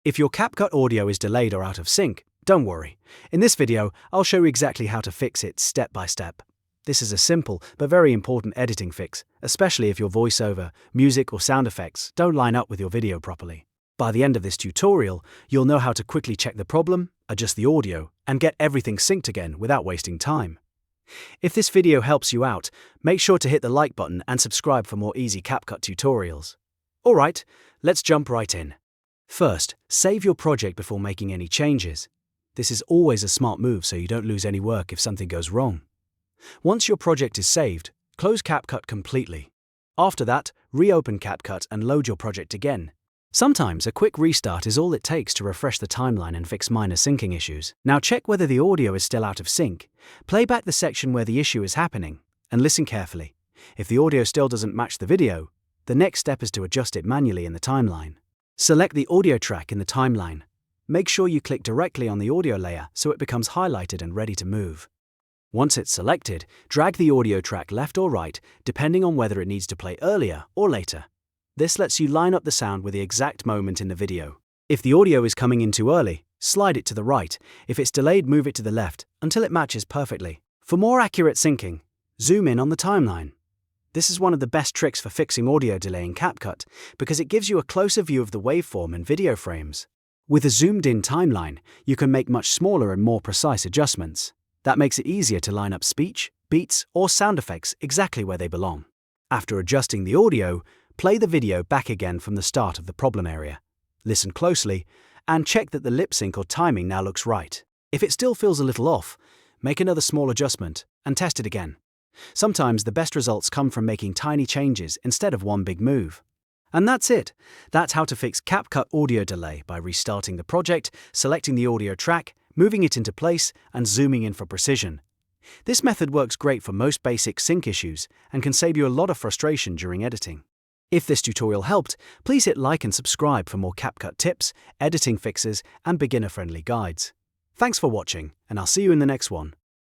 If your CapCut audio is delayed or out of sync, don't worry. In this video, I'll show you exactly how to fix it step by step. This is a simple but very important editing fix, especially if your voiceover, music or sound effects don't line up with your video properly. By the end of this tutorial, you'll know how to quickly check the problem, adjust the audio, and get everything synced again without wasting time. If this video helps you out, make sure to hit the like button and subscribe for more easy CapCut tutorials. Alright, let's jump right in. First, save your project before making any changes. This is always a smart move so you don't lose any work if something goes wrong. Once your project is saved, close CapCut completely. After that, reopen CapCut and load your project again. Sometimes a quick restart is all it takes to refresh the timeline and fix minor syncing issues. Now check whether the audio is still out of sync. Play back the section where the issue is happening, and listen carefully. If the audio still doesn't match the video, the next step is to adjust it manually in the timeline. Select the audio track in the timeline. Make sure you click directly on the audio layer so it becomes highlighted and ready to move. Once it's selected, drag the audio track left or right, depending on whether it needs to play earlier or later. This lets you line up the sound with the exact moment in the video. If the audio is coming in too early, slide it to the right. If it's delayed, move it to the left until it matches perfectly. For more accurate syncing, zoom in on the timeline. This is one of the best tricks for fixing audio delay in CapCut because it gives you a closer view of the waveform and video frames. With a zoomed-in timeline, you can make much smaller and more precise adjustments. That makes it easier to line up speech, beats, or sound effects exactly where they belong. After adjusting the audio, play the video back again from the start of the problem area. Listen closely, and check that the lip sync or timing now looks right. If it still feels a little off, make another small adjustment and test it again. Sometimes the best results come from making tiny changes instead of one big move. And that's it. That's how to fix CapCut audio delay by restarting the project, selecting the audio track, moving it into place, and zooming in for precision. This method works great for most basic sync issues and can save you a lot of frustration during editing. If this tutorial helped, please hit like and subscribe for more CapCut tips, editing fixes, and beginner-friendly guides. Thanks for watching, and I'll see you in the next one.